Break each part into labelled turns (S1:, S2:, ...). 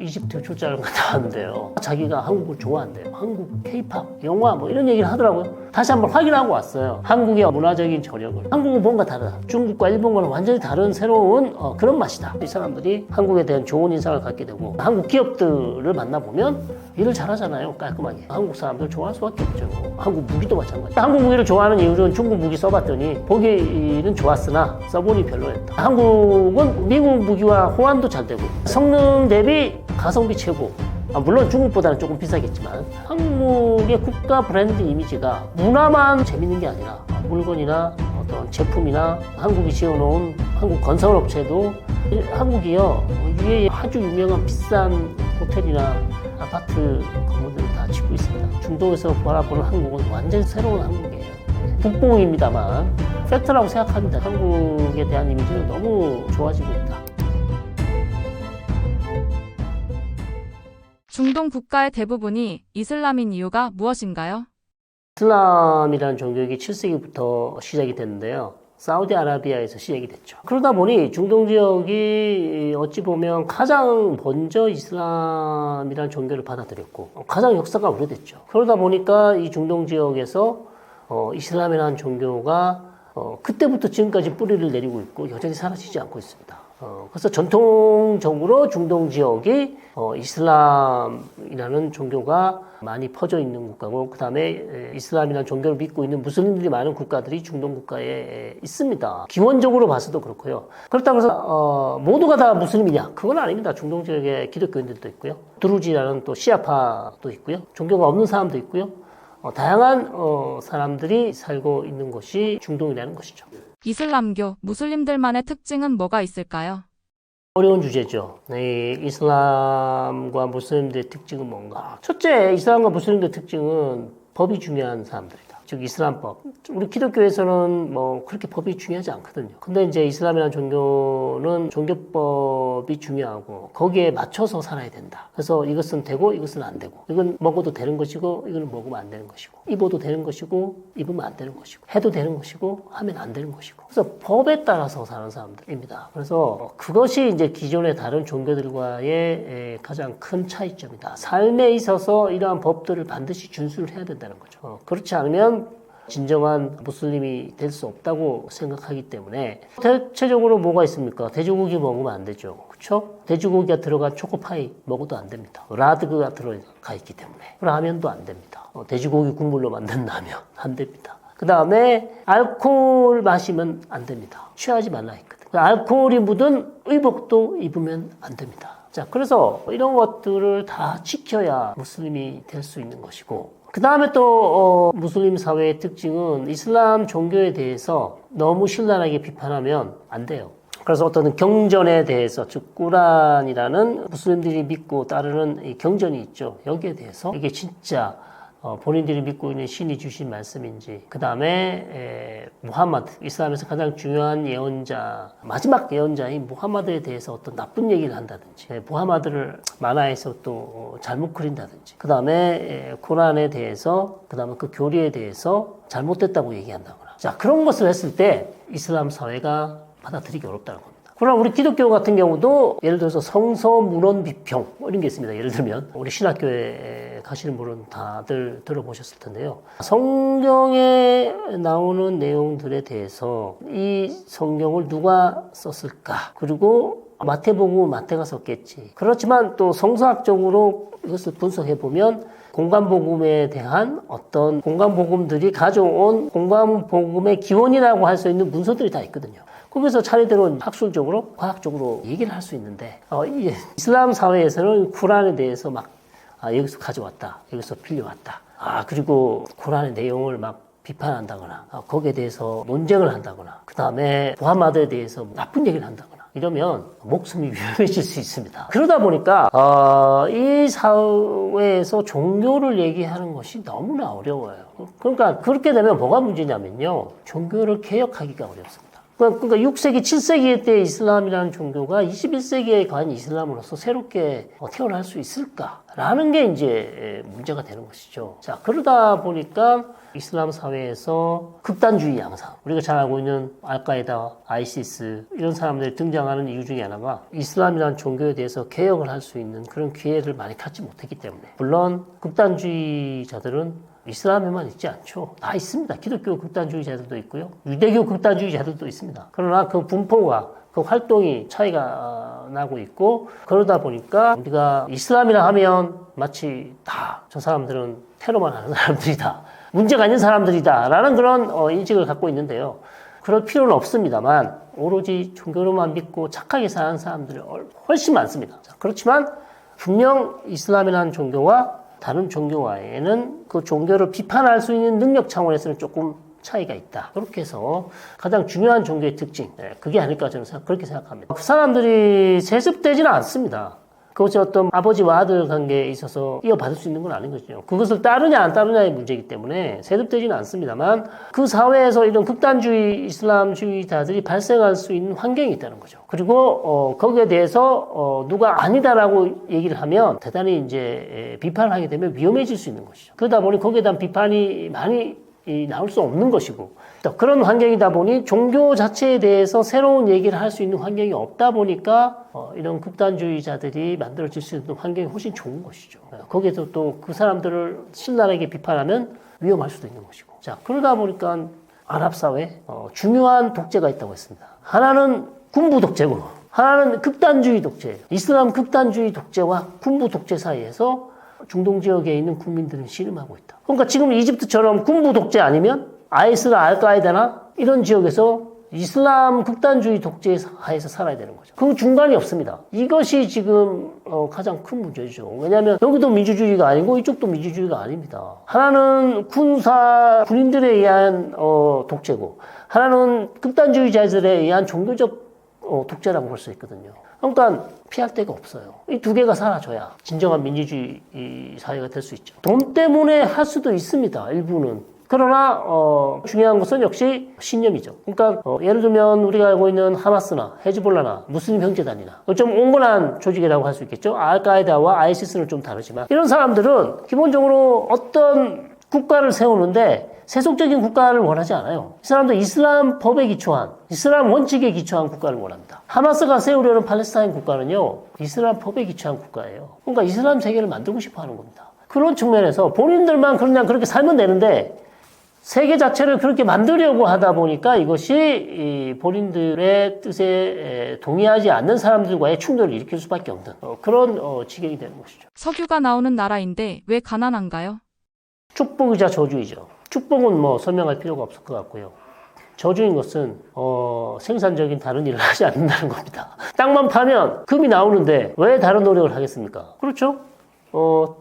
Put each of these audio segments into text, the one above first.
S1: 이집트 출장을 갔다 왔는데요. 자기가 한국을 좋아한대요. 한국 K-팝, 영화 뭐 이런 얘기를 하더라고요. 다시 한번 확인하고 왔어요. 한국의 문화적인 저력을. 한국은 뭔가 다르다. 중국과 일본과는 완전히 다른 새로운 그런 맛이다. 이 사람들이 한국에 대한 좋은 인상을 갖게 되고 한국 기업들을 만나보면 일을 잘하잖아요. 깔끔하게. 한국 사람들 좋아할 수밖에 없죠. 한국 무기도 마찬가지예요. 한국 무기를 좋아하는 이유는 중국 무기 써봤더니 보기는 좋았으나 써보니 별로였다. 한국은 미국 무기와 호환도 잘 되고 성능 대비 가성비 최고. 물론 중국보다는 조금 비싸겠지만 한국의 국가 브랜드 이미지가 문화만 재밌는 게 아니라 물건이나 어떤 제품이나 한국이 지어놓은 한국 건설업체도 한국이요 위에 아주 유명한 비싼 호텔이나 아파트 건물들을 다 짓고 있습니다. 중동에서 바라보는 한국은 완전 새로운 한국이에요. 국뽕입니다만 팩트라고 생각합니다. 한국에 대한 이미지는 너무 좋아지고 있다.
S2: 중동 국가의 대부분이 이슬람인 이유가 무엇인가요?
S1: 이슬람이라는 종교가 7세기부터 시작이 됐는데요. 사우디아라비아에서 시작이 됐죠. 그러다 보니 중동 지역이 어찌 보면 가장 먼저 이슬람이라는 종교를 받아들였고 가장 역사가 오래됐죠. 그러다 보니까 이 중동 지역에서 이슬람이라는 종교가 그때부터 지금까지 뿌리를 내리고 있고 여전히 사라지지 않고 있습니다. 그래서 전통적으로 중동 지역이 이슬람이라는 종교가 많이 퍼져 있는 국가고 그 다음에 이슬람이라는 종교를 믿고 있는 무슬림들이 많은 국가들이 중동 국가에 있습니다. 기원적으로 봐서도 그렇고요. 그렇다고 해서 모두가 다 무슬림이냐? 그건 아닙니다. 중동 지역에 기독교인들도 있고요. 드루지라는 또 시아파도 있고요. 종교가 없는 사람도 있고요. 다양한 사람들이 살고 있는 것이 중동이라는 것이죠.
S2: 이슬람교, 무슬림들만의 특징은 뭐가 있을까요?
S1: 어려운 주제죠. 이 이슬람과 무슬림들의 특징은 뭔가? 첫째, 이슬람과 무슬림들의 특징은 법이 중요한 사람들이다. 즉 이슬람법. 우리 기독교에서는 뭐 그렇게 법이 중요하지 않거든요. 근데 이제 이슬람이라는 종교는 종교법이 중요하고 거기에 맞춰서 살아야 된다. 그래서 이것은 되고 이것은 안 되고 이건 먹어도 되는 것이고 이건 먹으면 안 되는 것이고 입어도 되는 것이고 입으면 안 되는 것이고 해도 되는 것이고 하면 안 되는 것이고 그래서 법에 따라서 사는 사람들입니다. 그래서 그것이 이제 기존의 다른 종교들과의 가장 큰 차이점이다. 삶에 있어서 이러한 법들을 반드시 준수를 해야 된다는 거죠. 그렇지 않으면 진정한 무슬림이 될 수 없다고 생각하기 때문에 대체적으로 뭐가 있습니까? 돼지고기 먹으면 안 되죠. 그렇죠? 돼지고기가 들어간 초코파이 먹어도 안 됩니다. 라드가 들어가 있기 때문에. 라면도 안 됩니다. 돼지고기 국물로 만든 라면 안 됩니다. 그 다음에 알코올 마시면 안 됩니다. 취하지 말라 했거든요. 알코올이 묻은 의복도 입으면 안 됩니다. 자, 그래서 이런 것들을 다 지켜야 무슬림이 될 수 있는 것이고 그 다음에 또 무슬림 사회의 특징은 이슬람 종교에 대해서 너무 신랄하게 비판하면 안 돼요. 그래서 어떤 경전에 대해서 즉 꾸란이라는 무슬림들이 믿고 따르는 이 경전이 있죠. 여기에 대해서 이게 진짜 본인들이 믿고 있는 신이 주신 말씀인지 그 다음에 무함마드 이슬람에서 가장 중요한 예언자 마지막 예언자인 무함마드에 대해서 어떤 나쁜 얘기를 한다든지 무함마드를 만화에서 또 잘못 그린다든지 그 다음에 코란에 대해서 그 다음에 그 교리에 대해서 잘못됐다고 얘기한다거나 자 그런 것을 했을 때 이슬람 사회가 받아들이기 어렵다는 겁니다. 그러나 우리 기독교 같은 경우도 예를 들어서 성서 문헌 비평 이런 게 있습니다. 예를 들면 우리 신학교에 가시는 분은 다들 들어보셨을 텐데요. 성경에 나오는 내용들에 대해서 이 성경을 누가 썼을까? 그리고 마태복음은 마태가 썼겠지. 그렇지만 또 성서학적으로 이것을 분석해보면 공관복음에 대한 어떤 공관복음들이 가져온 공관복음의 기원이라고 할 수 있는 문서들이 다 있거든요. 거기서 차례대로 학술적으로, 과학적으로 얘기를 할 수 있는데, 이슬람 사회에서는 쿠란에 대해서 막, 여기서 가져왔다. 여기서 빌려왔다. 그리고 쿠란의 내용을 막 비판한다거나, 거기에 대해서 논쟁을 한다거나, 그 다음에 무함마드에 대해서 나쁜 얘기를 한다거나, 이러면 목숨이 위험해질 수 있습니다. 그러다 보니까, 이 사회에서 종교를 얘기하는 것이 너무나 어려워요. 그러니까 그렇게 되면 뭐가 문제냐면요. 종교를 개혁하기가 어렵습니다. 그러니까 6세기, 7세기 때 이슬람이라는 종교가 21세기에 과연 이슬람으로서 새롭게 태어날 수 있을까라는 게 이제 문제가 되는 것이죠. 자, 그러다 보니까 이슬람 사회에서 극단주의 양상, 우리가 잘 알고 있는 알카에다, 아이시스 이런 사람들이 등장하는 이유 중에 하나가 이슬람이라는 종교에 대해서 개혁을 할 수 있는 그런 기회를 많이 갖지 못했기 때문에. 물론 극단주의자들은 이슬람에만 있지 않죠. 다 있습니다. 기독교 극단주의자들도 있고요. 유대교 극단주의자들도 있습니다. 그러나 그 분포가, 그 활동이 차이가 나고 있고, 그러다 보니까 우리가 이슬람이라 하면 마치 다 저 사람들은 테러만 하는 사람들이다, 문제가 있는 사람들이다 라는 그런 인식을 갖고 있는데요. 그럴 필요는 없습니다만 오로지 종교로만 믿고 착하게 사는 사람들이 훨씬 많습니다. 자, 그렇지만 분명 이슬람이라는 종교와 다른 종교와에는 그 종교를 비판할 수 있는 능력 차원에서는 조금 차이가 있다. 그렇게 해서 가장 중요한 종교의 특징, 그게 아닐까 저는 그렇게 생각합니다. 그 사람들이 세습되지는 않습니다. 그것이 어떤 아버지와 아들 관계에 있어서 이어받을 수 있는 건 아닌 거죠. 그것을 따르냐 안 따르냐의 문제이기 때문에 세습되지는 않습니다만 그 사회에서 이런 극단주의 이슬람주의자들이 발생할 수 있는 환경이 있다는 거죠. 그리고 거기에 대해서 누가 아니다라고 얘기를 하면 대단히 이제 비판을 하게 되면 위험해질 수 있는 것이죠. 그러다 보니 거기에 대한 비판이 많이 나올 수 없는 것이고, 또 그런 환경이다 보니 종교 자체에 대해서 새로운 얘기를 할 수 있는 환경이 없다 보니까 이런 극단주의자들이 만들어질 수 있는 환경이 훨씬 좋은 것이죠. 거기에서 또 그 사람들을 신랄하게 비판하면 위험할 수도 있는 것이고. 자, 그러다 보니까 아랍 사회에 중요한 독재가 있다고 했습니다. 하나는 군부 독재고 하나는 극단주의 독재예요. 이슬람 극단주의 독재와 군부 독재 사이에서 중동 지역에 있는 국민들은 씨름하고 있다. 그러니까 지금 이집트처럼 군부 독재 아니면 아이스나 알카에다나 이런 지역에서 이슬람 극단주의 독재 하에서 살아야 되는 거죠. 그 중간이 없습니다. 이것이 지금 가장 큰 문제죠. 왜냐하면 여기도 민주주의가 아니고 이쪽도 민주주의가 아닙니다. 하나는 군인들에 의한 독재고 하나는 극단주의자들에 의한 종교적 독재라고 볼 수 있거든요. 그러니까 피할 데가 없어요. 이 두 개가 사라져야 진정한 민주주의 사회가 될 수 있죠. 돈 때문에 할 수도 있습니다. 일부는. 그러나 중요한 것은 역시 신념이죠. 그러니까 예를 들면 우리가 알고 있는 하마스나 헤즈볼라나 무슬림 형제단이나 좀 온건한 조직이라고 할 수 있겠죠. 알카에다와 아이시스는 좀 다르지만 이런 사람들은 기본적으로 어떤 국가를 세우는데 세속적인 국가를 원하지 않아요. 이 사람도 이슬람 법에 기초한, 이슬람 원칙에 기초한 국가를 원합니다. 하마스가 세우려는 팔레스타인 국가는요, 이슬람 법에 기초한 국가예요. 그러니까 이슬람 세계를 만들고 싶어 하는 겁니다. 그런 측면에서 본인들만 그냥 그렇게 살면 되는데 세계 자체를 그렇게 만들려고 하다 보니까 이것이 본인들의 뜻에 동의하지 않는 사람들과의 충돌을 일으킬 수밖에 없는 그런 지경이 되는 것이죠.
S2: 석유가 나오는 나라인데 왜 가난한가요?
S1: 축복이자 저주이죠. 축복은 뭐 설명할 필요가 없을 것 같고요. 저주인 것은 생산적인 다른 일을 하지 않는다는 겁니다. 땅만 파면 금이 나오는데 왜 다른 노력을 하겠습니까? 그렇죠?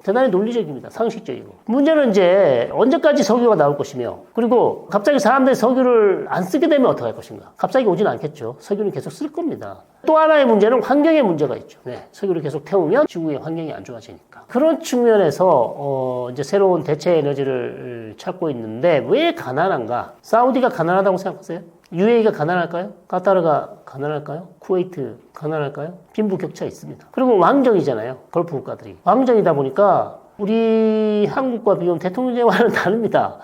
S1: 대단히 논리적입니다. 상식적이고. 문제는 이제 언제까지 석유가 나올 것이며, 그리고 갑자기 사람들이 석유를 안 쓰게 되면 어떡할 것인가. 갑자기 오진 않겠죠. 석유는 계속 쓸 겁니다. 또 하나의 문제는 환경의 문제가 있죠. 네, 석유를 계속 태우면 지구의 환경이 안 좋아지니까. 그런 측면에서 이제 새로운 대체 에너지를 찾고 있는데 왜 가난한가? 사우디가 가난하다고 생각하세요? UAE가 가난할까요? 카타르가 가난할까요? 쿠웨이트 가난할까요? 빈부격차 있습니다. 그리고 왕정이잖아요. 걸프 국가들이. 왕정이다 보니까 우리 한국과 비교하면 대통령제와는 다릅니다.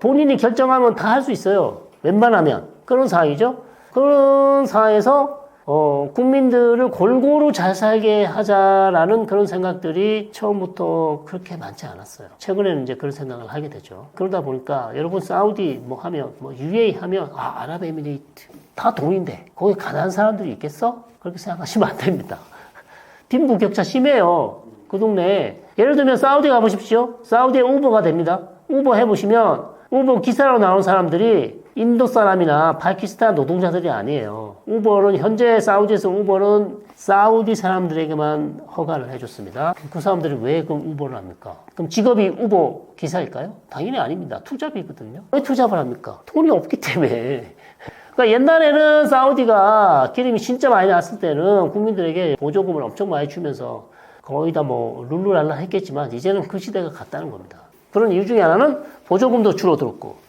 S1: 본인이 결정하면 다 할 수 있어요. 웬만하면. 그런 상황이죠. 그런 상황에서 국민들을 골고루 잘 살게 하자라는 그런 생각들이 처음부터 그렇게 많지 않았어요. 최근에는 이제 그런 생각을 하게 되죠. 그러다 보니까 여러분 사우디 뭐 하면, 뭐 UAE 하면, 아랍에미리트 다 돈인데 거기 가난한 사람들이 있겠어? 그렇게 생각하시면 안 됩니다. 빈부격차 심해요. 그 동네에. 예를 들면 사우디 가보십시오. 사우디에 우버가 됩니다. 우버 해보시면 우버 기사로 나온 사람들이 인도 사람이나 파키스탄 노동자들이 아니에요. 우버는 현재 사우디에서 우버는 사우디 사람들에게만 허가를 해줬습니다. 그 사람들이 왜 그럼 우버를 합니까? 그럼 직업이 우버 기사일까요? 당연히 아닙니다. 투잡이거든요. 왜 투잡을 합니까? 돈이 없기 때문에. 그러니까 옛날에는 사우디가 기름이 진짜 많이 났을 때는 국민들에게 보조금을 엄청 많이 주면서 거의 다 뭐 룰루랄라 했겠지만 이제는 그 시대가 갔다는 겁니다. 그런 이유 중에 하나는 보조금도 줄어들었고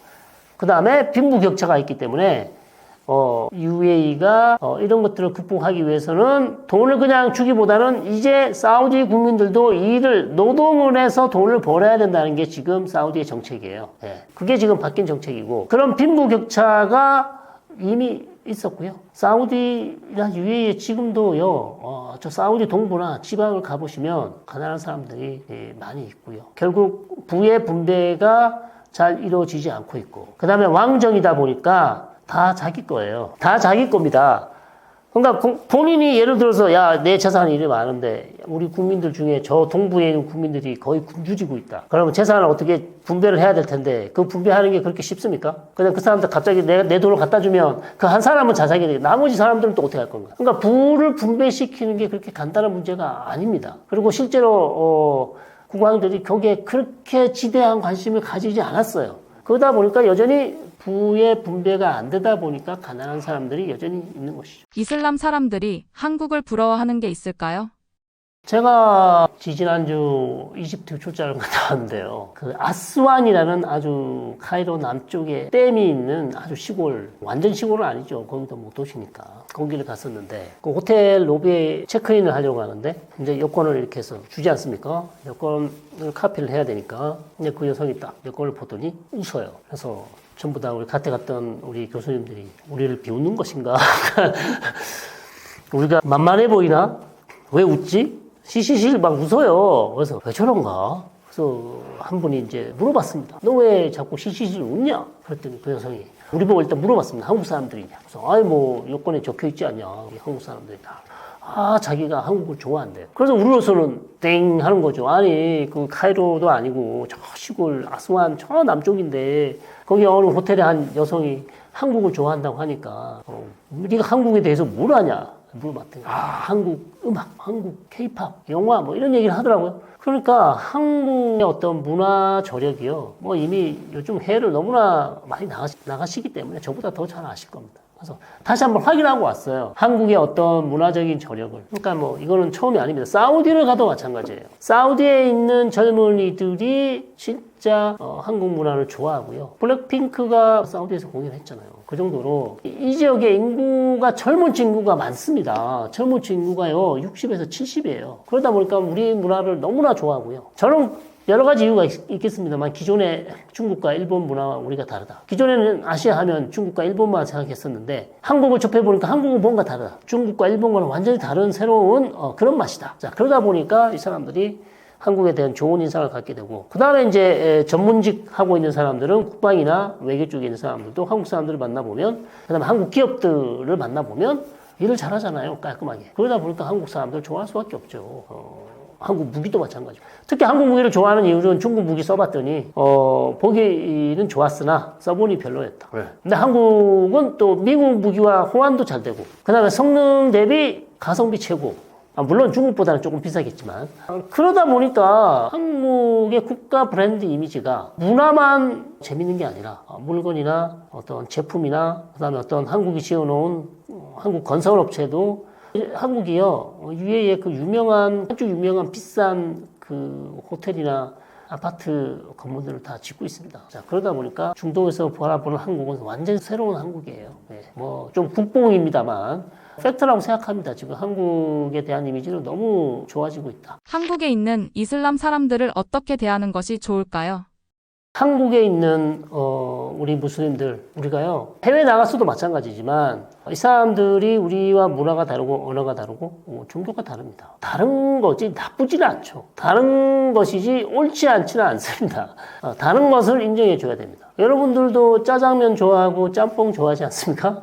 S1: 그 다음에 빈부격차가 있기 때문에 UAE가 이런 것들을 극복하기 위해서는 돈을 그냥 주기보다는 이제 사우디 국민들도 일을 노동을 해서 돈을 벌어야 된다는 게 지금 사우디의 정책이에요. 예. 그게 지금 바뀐 정책이고 그런 빈부격차가 이미 있었고요. 사우디나 UAE 지금도요. 저 사우디 동부나 지방을 가보시면 가난한 사람들이 많이 있고요. 결국 부의 분배가 잘 이루어지지 않고 있고 그 다음에 왕정이다 보니까 다 자기 거예요. 다 자기 겁니다. 그러니까 본인이 예를 들어서 야, 내 재산이 이래 많은데 우리 국민들 중에 저 동부에 있는 국민들이 거의 굶주리고 있다. 그러면 재산을 어떻게 분배를 해야 될 텐데 그 분배하는 게 그렇게 쉽습니까? 그냥 그 사람들 갑자기 내 돈을 갖다 주면 그 한 사람은 잘 살게 되고 나머지 사람들은 또 어떻게 할 건가? 그러니까 부를 분배시키는 게 그렇게 간단한 문제가 아닙니다. 그리고 실제로 국왕들이 거기에 그렇게 지대한 관심을 가지지 않았어요. 그러다 보니까 여전히 부의 분배가 안 되다 보니까 가난한 사람들이 여전히 있는 것이죠.
S2: 이슬람 사람들이 한국을 부러워하는 게 있을까요?
S1: 제가 지지난주 이집트 출장을 갔다 왔는데요. 그 아스완이라는 아주 카이로 남쪽에 댐이 있는 아주 시골, 완전 시골은 아니죠. 거기도 뭐 도시니까. 거기를 갔었는데 그 호텔 로비에 체크인을 하려고 하는데 이제 여권을 이렇게 해서 주지 않습니까? 여권을 카피를 해야 되니까 이제 그 여성이 딱 여권을 보더니 웃어요. 그래서 전부 다 우리 갓에 갔던 우리 교수님들이 우리를 비웃는 것인가? 우리가 만만해 보이나? 왜 웃지? 시시실 막 웃어요. 그래서 왜 저런가? 그래서 한 분이 이제 물어봤습니다. 너 왜 자꾸 시시실 웃냐? 그랬더니 그 여성이 우리 보고 일단 물어봤습니다. 한국 사람들이냐? 그래서 아이 뭐 여권에 적혀 있지 않냐? 한국 사람들이다. 자기가 한국을 좋아한대요. 그래서 우리로서는 땡 하는 거죠. 아니 그 카이로도 아니고 저 시골 아스완 저 남쪽인데 거기 어느 호텔에 한 여성이 한국을 좋아한다고 하니까 네가 한국에 대해서 뭘 아냐? 물어봤더니 한국 음악, 한국 케이팝, 영화 뭐 이런 얘기를 하더라고요. 그러니까 한국의 어떤 문화 저력이요. 뭐 이미 요즘 해외를 너무나 많이 나가시기 때문에 저보다 더 잘 아실 겁니다. 그래서 다시 한번 확인하고 왔어요. 한국의 어떤 문화적인 저력을. 그러니까 뭐 이거는 처음이 아닙니다. 사우디를 가도 마찬가지예요. 사우디에 있는 젊은이들이 진짜 한국 문화를 좋아하고요. 블랙핑크가 사우디에서 공연했잖아요. 그 정도로 이 지역의 인구가 젊은 친구가 많습니다. 젊은 친구가요 60에서 70이에요. 그러다 보니까 우리 문화를 너무나 좋아하고요. 저는 여러 가지 이유가 있겠습니다만 기존의 중국과 일본 문화와 우리가 다르다. 기존에는 아시아 하면 중국과 일본만 생각했었는데 한국을 접해보니까 한국은 뭔가 다르다. 중국과 일본과는 완전히 다른 새로운 그런 맛이다. 자, 그러다 보니까 이 사람들이 한국에 대한 좋은 인상을 갖게 되고 그 다음에 이제 전문직 하고 있는 사람들은 국방이나 외교 쪽에 있는 사람들도 한국 사람들을 만나보면 그 다음에 한국 기업들을 만나보면 일을 잘하잖아요. 깔끔하게. 그러다 보니까 한국 사람들 좋아할 수밖에 없죠. 한국 무기도 마찬가지고. 특히 한국 무기를 좋아하는 이유는 중국 무기 써봤더니 보기는 좋았으나 써보니 별로였다. 근데 한국은 또 미국 무기와 호환도 잘 되고 그 다음에 성능 대비 가성비 최고. 물론 중국보다는 조금 비싸겠지만 그러다 보니까 한국의 국가 브랜드 이미지가 문화만 재밌는 게 아니라 물건이나 어떤 제품이나 그 다음에 어떤 한국이 지어놓은 한국 건설업체도 한국이요 UAE의 그 아주 유명한 비싼 그 호텔이나 아파트 건물들을 다 짓고 있습니다. 자, 그러다 보니까 중동에서 바라보는 한국은 완전히 새로운 한국이에요. 네, 뭐 좀 국뽕입니다만 팩트라고 생각합니다. 지금 한국에 대한 이미지는 너무 좋아지고 있다.
S2: 한국에 있는 이슬람 사람들을 어떻게 대하는 것이 좋을까요?
S1: 한국에 있는 우리 무슬림들 우리가요 해외 나갔어도 마찬가지지만 이 사람들이 우리와 문화가 다르고 언어가 다르고 종교가 다릅니다. 다른 거지 나쁘지는 않죠. 다른 것이지 옳지 않지는 않습니다. 다른 것을 인정해 줘야 됩니다. 여러분들도 짜장면 좋아하고 짬뽕 좋아하지 않습니까?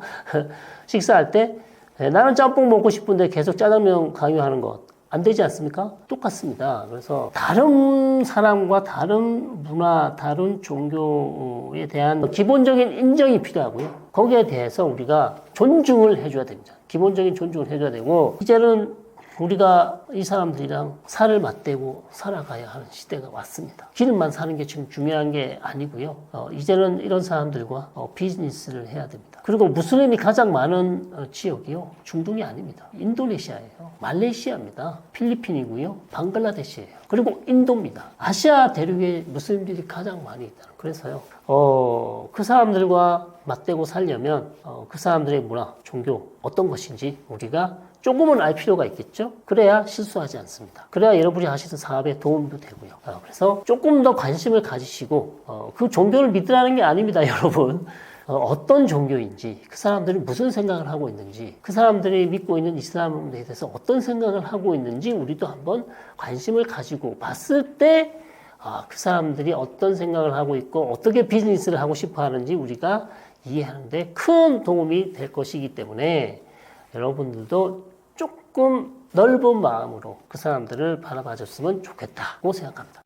S1: 식사할 때 나는 짬뽕 먹고 싶은데 계속 짜장면 강요하는 것 안 되지 않습니까? 똑같습니다. 그래서 다른 사람과 다른 문화, 다른 종교에 대한 기본적인 인정이 필요하고요. 거기에 대해서 우리가 존중을 해줘야 됩니다. 기본적인 존중을 해줘야 되고 이제는 우리가 이 사람들이랑 살을 맞대고 살아가야 하는 시대가 왔습니다. 기름만 사는 게 지금 중요한 게 아니고요. 이제는 이런 사람들과 비즈니스를 해야 됩니다. 그리고 무슬림이 가장 많은 지역이요. 중동이 아닙니다. 인도네시아예요. 말레이시아입니다. 필리핀이고요. 방글라데시예요. 그리고 인도입니다. 아시아 대륙에 무슬림들이 가장 많이 있다. 그래서요, 그 사람들과 맞대고 살려면 그 사람들의 문화, 종교 어떤 것인지 우리가 조금은 알 필요가 있겠죠. 그래야 실수하지 않습니다. 그래야 여러분이 하시는 사업에 도움도 되고요. 그래서 조금 더 관심을 가지시고 그 종교를 믿으라는 게 아닙니다, 여러분. 어떤 종교인지, 그 사람들이 무슨 생각을 하고 있는지, 그 사람들이 믿고 있는 이슬람에 대해서 어떤 생각을 하고 있는지 우리도 한번 관심을 가지고 봤을 때, 그 사람들이 어떤 생각을 하고 있고, 어떻게 비즈니스를 하고 싶어 하는지 우리가 이해하는데 큰 도움이 될 것이기 때문에 여러분들도 조금 넓은 마음으로 그 사람들을 바라봐 줬으면 좋겠다고 생각합니다.